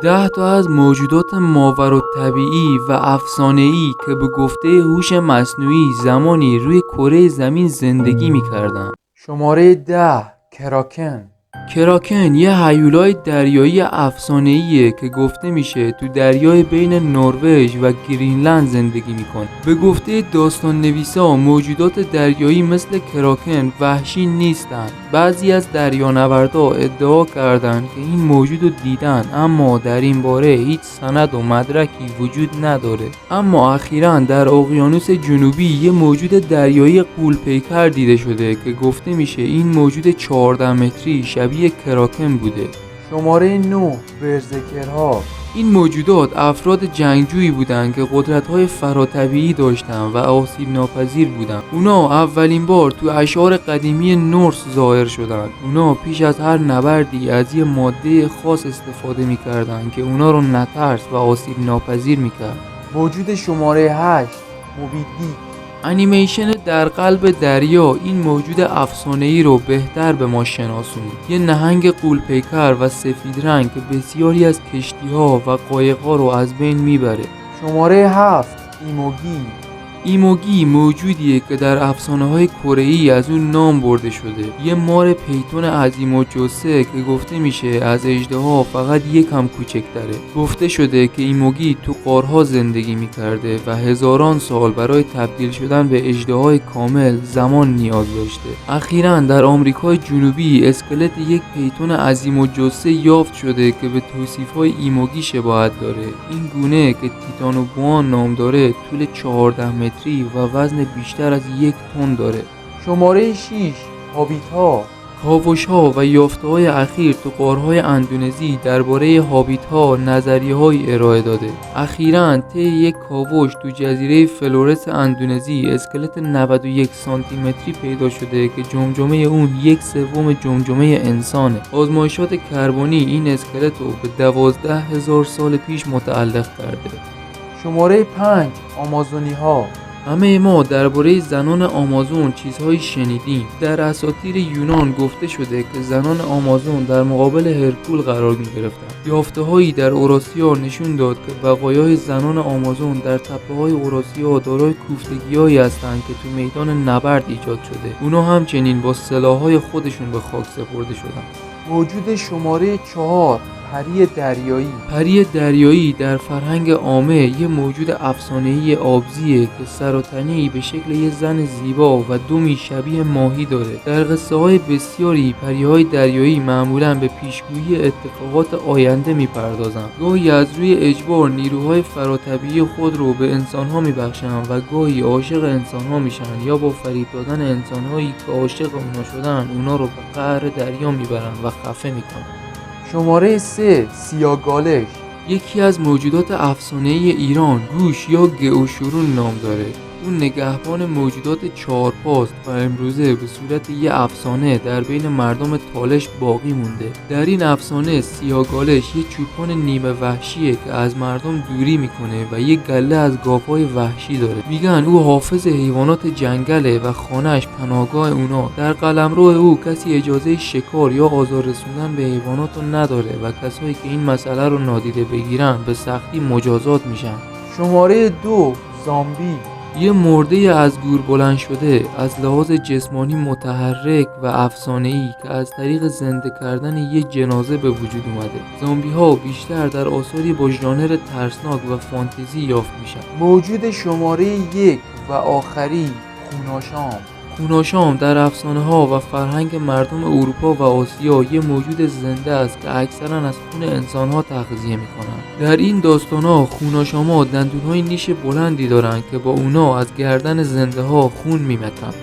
10 تا از موجودات ماورالطبیعی و افسانه‌ای که به گفته هوش مصنوعی زمانی روی کره زمین زندگی می‌کردند. شماره 10، کراکن. کراکن یه هیولای دریایی افسانه‌ایه که گفته میشه تو دریای بین نروژ و گرینلند زندگی میکنه. به گفته داستان نویسا موجودات دریایی مثل کراکن وحشی نیستن. بعضی از دریانوردا ادعا کردن که این موجود رو دیدن، اما در این باره هیچ سند و مدرکی وجود نداره. اما اخیراً در اقیانوس جنوبی یه موجود دریایی غول‌پیکر دیده شده که گفته میشه این موجود 14 متری شبیه کراکن بوده. شماره 9، برزرکرها. این موجودات افراد جنگجویی بودن که قدرت‌های فراتبیعی داشتن و آسیب ناپذیر بودن. اونا اولین بار تو اشعار قدیمی نورس ظاهر شدن. اونا پیش از هر نبردی از یه ماده خاص استفاده می‌کردن که اونا رو نترس و آسیب ناپذیر می‌کرد. موجود شماره 8، موبیدیک. انیمیشن در قلب دریا این موجود افسانه‌ای رو بهتر به ما شناسوند. یه نهنگ غول‌پیکر و سفید رنگ که بسیاری از کشتی‌ها و قایق‌ها رو از بین میبره. شماره 7، ایموگی. ایموگی موجودیه که در افسانه‌های کره‌ای از اون نام برده شده. یه مار پیتون عظیم الجثه که گفته میشه از اژدها فقط یکم کوچکتره. گفته شده که ایموگی تو غارها زندگی میکرده و هزاران سال برای تبدیل شدن به اژدهای کامل زمان نیاز داشته. اخیراً در آمریکای جنوبی اسکلت یک پیتون عظیم الجثه یافت شده که به توصیف‌های ایموگی شباهت داره. این گونه که تیتانوبوان نام داره طول 14 متری و وزن بیشتر از 1 تن داره. شماره 6، هابیت‌ها. کاوش‌ها و یافته‌های اخیر تو غارهای اندونزی درباره هابیت‌ها نظریه‌های ارائه داده. اخیراً طی یک کاوش تو جزیره فلورس اندونزی اسکلت 91 سانتی متری پیدا شده که جمجمه اون 1/3 جمجمه انسانه. آزمایشات کربنی این اسکلت رو به 12,000 سال پیش متعلق کرده. شماره 5، آمازونی‌ها. همه ما درباره زنان آمازون چیزهایی شنیدیم. در اساطیر یونان گفته شده که زنان آمازون در مقابل هرکول قرار می‌گرفتند. یافته‌هایی در اوراسیا نشون داد که بقایای زنان آمازون در تپه‌های اوراسیا دارای کوفتگی‌هایی هستند که تو میدان نبرد ایجاد شده. اونا همچنین با سلاح‌های خودشون به خاک سپرده شدند. موجود شماره 4، پری دریایی. پری دریایی در فرهنگ عامه یه موجود افسانه‌ای آبزیه که سر و تنه‌ای به شکل یه زن زیبا و دمی شبیه ماهی داره. در قصه‌های بسیاری پری‌های دریایی معمولاً به پیشگویی اتفاقات آینده می‌پردازن. گاهی از روی اجبار نیروهای فراتبیعی خود رو به انسان‌ها می‌بخشن و گاهی عاشق انسان‌ها میشن یا با فریب دادن انسان‌هایی که عاشق اونا شدن اونا رو به قعر دریا میبرن و خفه میکنن. شماره 3، سیاگالش. یکی از موجودات افسانه‌ای ایران گوش یا گئوشورون نام داره. اون نگهبان موجودات چهارپاست و امروزه به صورت یه افسانه در بین مردم تالش باقی مونده. در این افسانه سیاگالش یه چوپان نیمه وحشیه که از مردم دوری میکنه و یه گله از گاوهای وحشی داره. میگن او حافظ حیوانات جنگله و خانه‌اش پناهگاه اونا. در قلمرو او کسی اجازه شکار یا آزار رسوندن به حیوانات رو نداره و کسایی که این مسئله رو نادیده بگیرن به سختی مجازات میشن. شماره 2، زامبی. یه مرده از گور بلند شده از لحاظ جسمانی متحرک و افسانه‌ای که از طریق زنده کردن یه جنازه به وجود اومده. زامبی ها بیشتر در آثاری با ژانر ترسناک و فانتزی یافت میشن. موجود شماره 1 و آخری، خوناشام. خوناشام در افسانه‌ها و فرهنگ مردم اروپا و آسیا یه موجود زنده است که اکثرا از خون انسان‌ها تغذیه می‌کنند. در این داستان‌ها خوناشام‌ها دندون‌های نیش بلندی دارند که با اونا از گردن زنده‌ها خون می‌مکن.